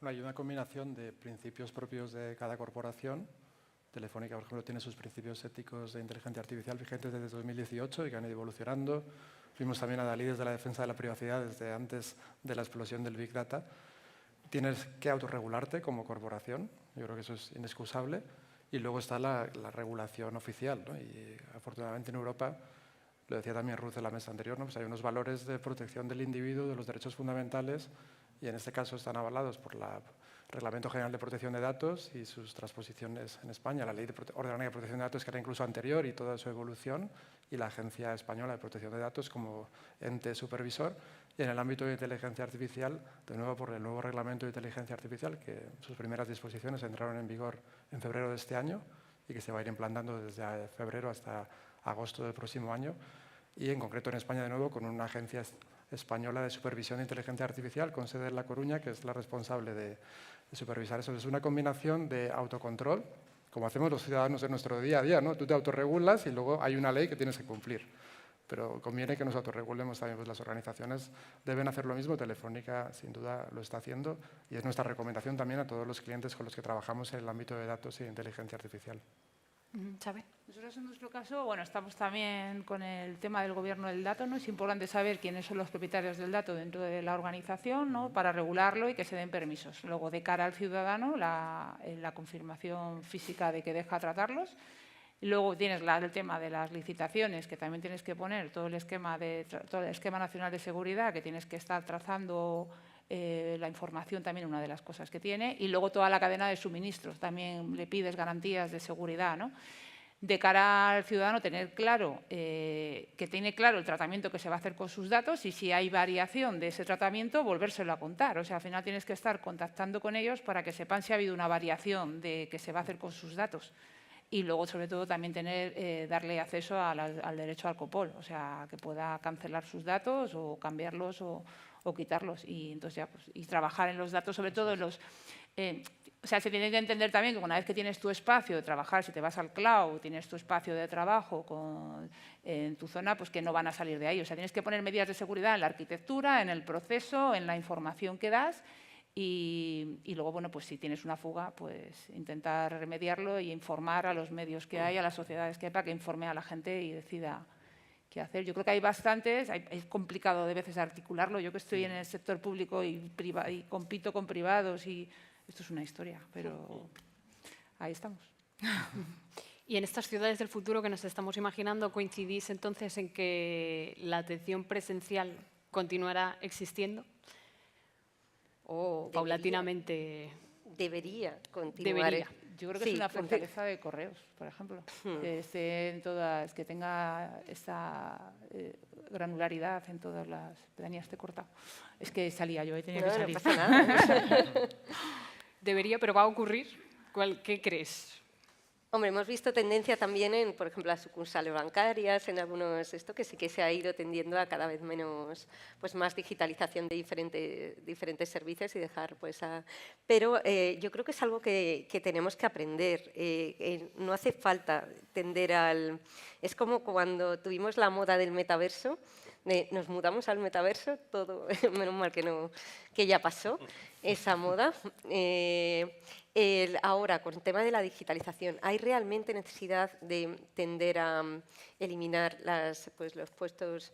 [SPEAKER 3] hay una combinación de principios propios de cada corporación. Telefónica, por ejemplo, tiene sus principios éticos de inteligencia artificial vigentes desde 2018 y que han ido evolucionando. Vimos también a Dalí desde la defensa de la privacidad desde antes de la explosión del Big Data. Tienes que autorregularte como corporación, yo creo que eso es inexcusable. Y luego está la regulación oficial, ¿no? Y afortunadamente en Europa, lo decía también Ruth en la mesa anterior, ¿no? Pues hay unos valores de protección del individuo, de los derechos fundamentales, y en este caso están avalados por la Reglamento General de Protección de Datos y sus transposiciones en España, la Ley Orgánica de Protección de Datos, que era incluso anterior, y toda su evolución, y la Agencia Española de Protección de Datos como ente supervisor. Y en el ámbito de inteligencia artificial, de nuevo por el nuevo Reglamento de Inteligencia Artificial, que sus primeras disposiciones entraron en vigor en febrero de este año y que se va a ir implantando desde febrero hasta agosto del próximo año. Y en concreto en España, de nuevo, con una agencia española de supervisión de inteligencia artificial con sede en La Coruña, que es la responsable de supervisar eso. Es una combinación de autocontrol, como hacemos los ciudadanos en nuestro día a día, ¿no? Tú te autorregulas y luego hay una ley que tienes que cumplir. pero conviene que nos autorregulemos también, pues las organizaciones deben hacer lo mismo, Telefónica sin duda lo está haciendo y es nuestra recomendación también a todos los clientes con los que trabajamos en el ámbito de datos y de inteligencia artificial.
[SPEAKER 1] ¿Sabe?
[SPEAKER 2] Nosotros en nuestro caso, bueno, estamos también con el tema del gobierno del dato, ¿no? Es importante saber quiénes son los propietarios del dato dentro de la organización, ¿no? Para regularlo y que se den permisos. Luego, de cara al ciudadano, la confirmación física de que deja tratarlos. Y luego tienes el tema de las licitaciones, que también tienes que poner todo el esquema nacional de seguridad, que tienes que estar trazando la información, también una de las cosas que tiene, y luego toda la cadena de suministros, también le pides garantías de seguridad, ¿no? De cara al ciudadano, tener claro que tiene claro el tratamiento que se va a hacer con sus datos y si hay variación de ese tratamiento, volvérselo a contar. O sea, al final tienes que estar contactando con ellos para que sepan si ha habido una variación de que se va a hacer con sus datos. Y luego, sobre todo, también darle acceso al derecho al COPOL, o sea, que pueda cancelar sus datos o cambiarlos o quitarlos. Y entonces ya, pues, y trabajar en los datos, sobre todo en los... o sea, se tiene que entender también que una vez que tienes tu espacio de trabajar, si te vas al cloud, tienes tu espacio de trabajo en tu zona, pues que no van a salir de ahí. O sea, tienes que poner medidas de seguridad en la arquitectura, en el proceso, en la información que das. Y luego, bueno, pues si tienes una fuga, pues intentar remediarlo y informar a los medios que hay, a las sociedades que hay, para que informe a la gente y decida qué hacer. Yo creo que hay bastantes, es complicado de veces articularlo. Yo que estoy en el sector público y compito con privados, y esto es una historia, pero ahí estamos.
[SPEAKER 1] Y en estas ciudades del futuro que nos estamos imaginando, ¿coincidís entonces en que la atención presencial continuará existiendo? ¿O paulatinamente?
[SPEAKER 4] Debería continuar.
[SPEAKER 1] Debería.
[SPEAKER 2] Yo creo que es una fortaleza de correos, por ejemplo, que tenga esta granularidad en todas las pedanías. Te he cortado. Es que salía yo, tenía que salir.
[SPEAKER 4] No pasa nada.
[SPEAKER 1] Debería, pero ¿va a ocurrir? ¿Qué crees?
[SPEAKER 4] Hombre, hemos visto tendencia también en, por ejemplo, las sucursales bancarias, en algunos esto que sí que se ha ido tendiendo a cada vez menos, pues más digitalización de diferentes servicios y dejar, pues, pero yo creo que es algo que tenemos que aprender. No hace falta tender al. Es como cuando tuvimos la moda del metaverso. Nos mudamos al metaverso, todo, menos mal que ya pasó esa moda. Ahora, con el tema de la digitalización, ¿hay realmente necesidad de tender a eliminar los puestos,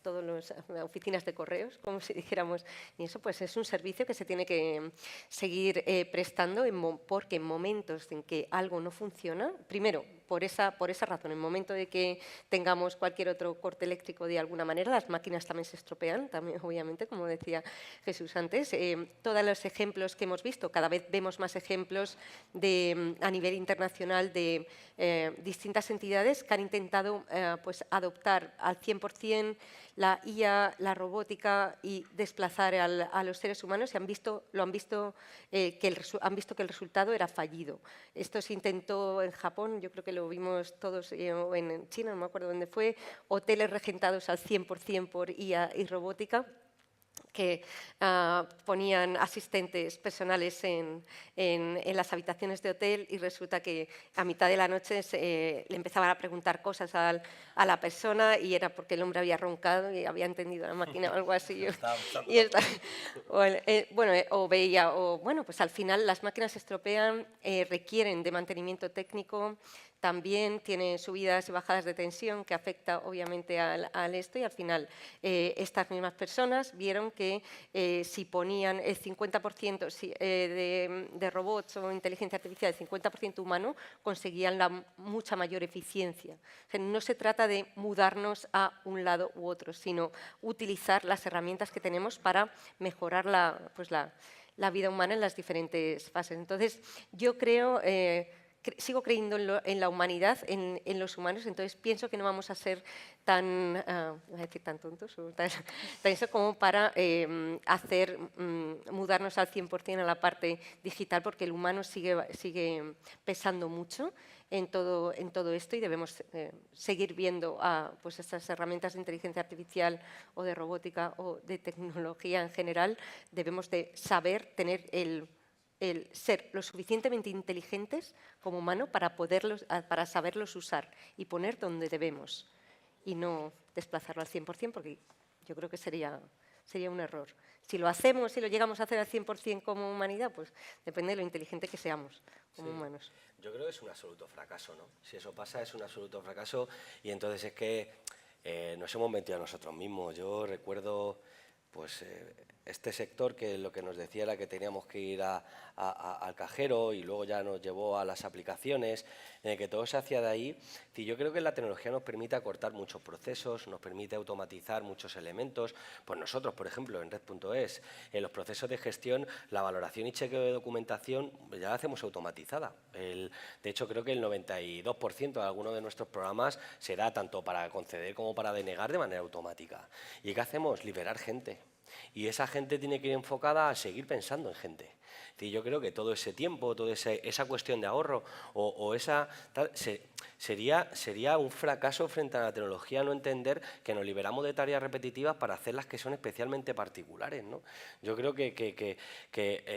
[SPEAKER 4] todas las oficinas de correos, como si dijéramos? Y eso pues es un servicio que se tiene que seguir prestando porque en momentos en que algo no funciona, primero, por esa razón, en el momento de que tengamos cualquier otro corte eléctrico de alguna manera, las máquinas también se estropean, también, obviamente, como decía Jesús antes. Todos los ejemplos que hemos visto, cada vez vemos más ejemplos a nivel internacional de distintas entidades que han intentado pues, adoptar al 100% la IA, la robótica y desplazar a los seres humanos y han visto que el resultado era fallido. Esto se intentó en Japón, yo creo que lo vimos todos, o en China, no me acuerdo dónde fue, hoteles regentados al 100% por IA y robótica, que ponían asistentes personales en las habitaciones de hotel y resulta que a mitad de la noche le empezaban a preguntar cosas a la persona y era porque el hombre había roncado y había entendido la máquina o algo así. Bueno, pues al final las máquinas se estropean, requieren de mantenimiento técnico, también tienen subidas y bajadas de tensión que afecta obviamente al esto y al final estas mismas personas vieron que si ponían el 50% de robots o inteligencia artificial, el 50% humano, conseguían mucha mayor eficiencia. O sea, no se trata de mudarnos a un lado u otro, sino utilizar las herramientas que tenemos para mejorar la vida humana en las diferentes fases. Entonces, yo creo... sigo creyendo en la humanidad, en los humanos, entonces pienso que no vamos a ser tan tontos o tan eso como para mudarnos al 100% a la parte digital, porque el humano sigue pesando mucho en todo esto y debemos seguir viendo pues estas herramientas de inteligencia artificial o de robótica o de tecnología en general. Debemos de saber tener el ser lo suficientemente inteligentes como humano para saberlos usar y poner donde debemos. y no desplazarlo al 100%, porque yo creo que sería un error. Si lo hacemos, si lo llegamos a hacer al 100% como humanidad, pues depende de lo inteligente que seamos como humanos.
[SPEAKER 5] Yo creo que es un absoluto fracaso, ¿no? Si eso pasa, es un absoluto fracaso y entonces es que nos hemos mentido a nosotros mismos. Yo recuerdo pues este sector que lo que nos decía era que teníamos que ir al cajero y luego ya nos llevó a las aplicaciones, en el que todo se hacía de ahí. Y yo creo que la tecnología nos permite acortar muchos procesos, nos permite automatizar muchos elementos. Pues nosotros, por ejemplo, en Red.es, en los procesos de gestión, la valoración y chequeo de documentación ya la hacemos automatizada. De hecho, creo que el 92% de algunos de nuestros programas se da tanto para conceder como para denegar de manera automática. ¿Y qué hacemos? Liberar gente. Y esa gente tiene que ir enfocada a seguir pensando en gente. Y yo creo que todo ese tiempo, toda esa cuestión de ahorro sería un fracaso frente a la tecnología no entender que nos liberamos de tareas repetitivas para hacer las que son especialmente particulares, ¿no? Yo creo que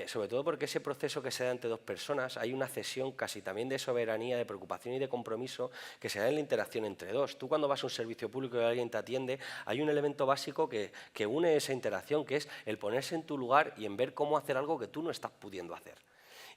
[SPEAKER 5] sobre todo porque ese proceso que se da entre dos personas, hay una cesión casi también de soberanía, de preocupación y de compromiso que se da en la interacción entre dos. Tú cuando vas a un servicio público y alguien te atiende, hay un elemento básico que une esa interacción, que es el ponerse en tu lugar y en ver cómo hacer algo que tú no estás pudiendo hacer.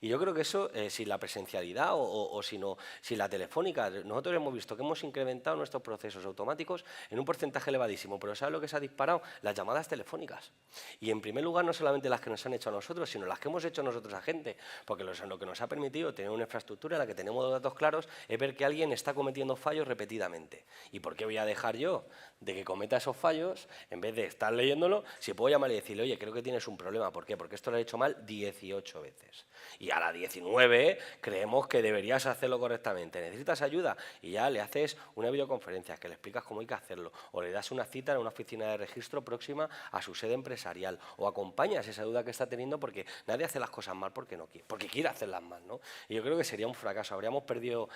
[SPEAKER 5] Y yo creo que eso, sin la presencialidad sin la telefónica, nosotros hemos visto que hemos incrementado nuestros procesos automáticos en un porcentaje elevadísimo, pero ¿sabes lo que se ha disparado? Las llamadas telefónicas. Y en primer lugar, no solamente las que nos han hecho a nosotros, sino las que hemos hecho nosotros a gente, porque lo que nos ha permitido tener una infraestructura en la que tenemos los datos claros es ver que alguien está cometiendo fallos repetidamente. ¿Y por qué voy a dejar yo de que cometa esos fallos en vez de estar leyéndolo? Si puedo llamar y decirle, oye, creo que tienes un problema. ¿Por qué? Porque esto lo he hecho mal 18 veces. Y a la 19 creemos que deberías hacerlo correctamente. ¿Necesitas ayuda? Y ya le haces una videoconferencia que le explicas cómo hay que hacerlo. O le das una cita en una oficina de registro próxima a su sede empresarial. O acompañas esa duda que está teniendo porque nadie hace las cosas mal porque no quiere, porque quiere hacerlas mal, ¿no? Y yo creo que sería un fracaso. Habríamos perdido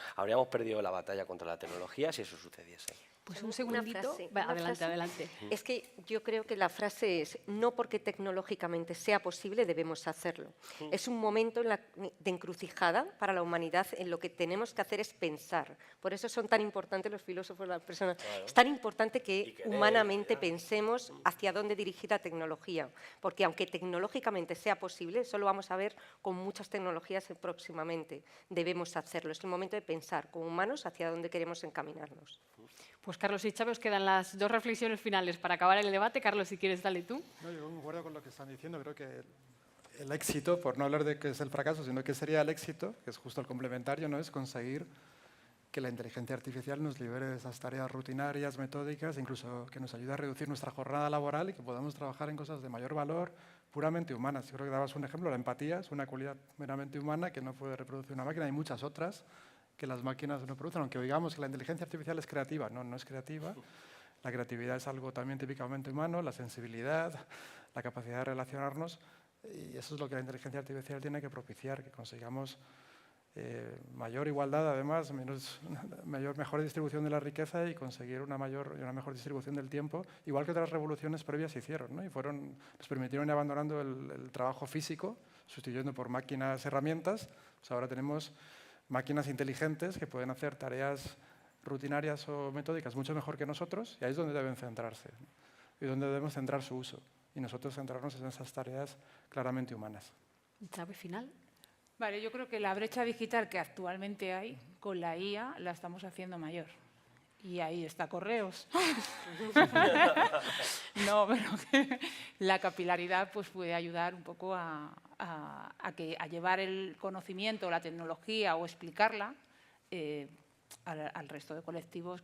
[SPEAKER 5] la batalla contra la tecnología si eso sucediese.
[SPEAKER 1] Pues un segundito. Adelante.
[SPEAKER 4] Es que yo creo que la frase es, no porque tecnológicamente sea posible debemos hacerlo. Es un momento de encrucijada para la humanidad en lo que tenemos que hacer es pensar. Por eso son tan importantes los filósofos, las personas. Claro. Es tan importante que humanamente pensemos hacia dónde dirigir la tecnología. Porque aunque tecnológicamente sea posible, eso lo vamos a ver con muchas tecnologías próximamente. Debemos hacerlo. Es el momento de pensar como humanos hacia dónde queremos encaminarnos.
[SPEAKER 1] Pues Carlos y Chávez, os quedan las dos reflexiones finales para acabar el debate. Carlos, si quieres, dale tú.
[SPEAKER 3] No, yo concuerdo con lo que están diciendo. Creo que el éxito, por no hablar de qué es el fracaso, sino que sería el éxito, que es justo el complementario, ¿no? Es conseguir que la inteligencia artificial nos libere de esas tareas rutinarias, metódicas, incluso que nos ayude a reducir nuestra jornada laboral y que podamos trabajar en cosas de mayor valor, puramente humanas. Yo creo que dabas un ejemplo, la empatía es una cualidad meramente humana que no puede reproducir una máquina. Hay muchas otras que las máquinas no producen, aunque oigamos que la inteligencia artificial es creativa. No es creativa. La creatividad es algo también típicamente humano, la sensibilidad, la capacidad de relacionarnos, y eso es lo que la inteligencia artificial tiene que propiciar, que consigamos mayor igualdad, además, mejor distribución de la riqueza y conseguir una mejor distribución del tiempo, igual que otras revoluciones previas se hicieron, ¿no? Y nos permitieron ir abandonando el trabajo físico, sustituyendo por máquinas, herramientas. Pues ahora tenemos máquinas inteligentes que pueden hacer tareas rutinarias o metódicas mucho mejor que nosotros, y ahí es donde deben centrarse, ¿no? Y donde debemos centrar su uso, y nosotros centrarnos en esas tareas claramente humanas.
[SPEAKER 1] ¿Llave final?
[SPEAKER 2] Vale, yo creo que la brecha digital que actualmente hay con la IA la estamos haciendo mayor. Y ahí está Correos. No, pero que la capilaridad pues, puede ayudar un poco a llevar el conocimiento, la tecnología o explicarla al resto de colectivos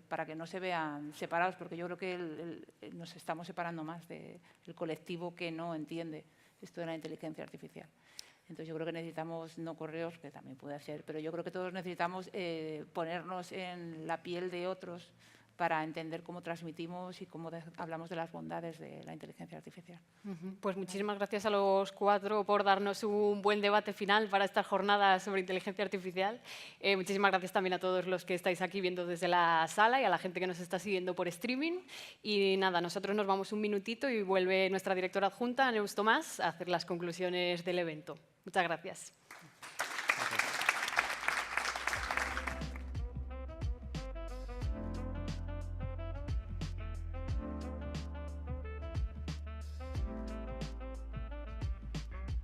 [SPEAKER 2] para que no se vean separados, porque yo creo que nos estamos separando más del colectivo que no entiende esto de la inteligencia artificial. Entonces yo creo que necesitamos, no Correos, que también puede ser, pero yo creo que todos necesitamos ponernos en la piel de otros para entender cómo transmitimos y cómo hablamos de las bondades de la inteligencia artificial.
[SPEAKER 1] Pues muchísimas gracias a los cuatro por darnos un buen debate final para esta jornada sobre inteligencia artificial. Muchísimas gracias también a todos los que estáis aquí viendo desde la sala y a la gente que nos está siguiendo por streaming. Y nada, nosotros nos vamos un minutito y vuelve nuestra directora adjunta, Neus Tomás, a hacer las conclusiones del evento. Muchas gracias.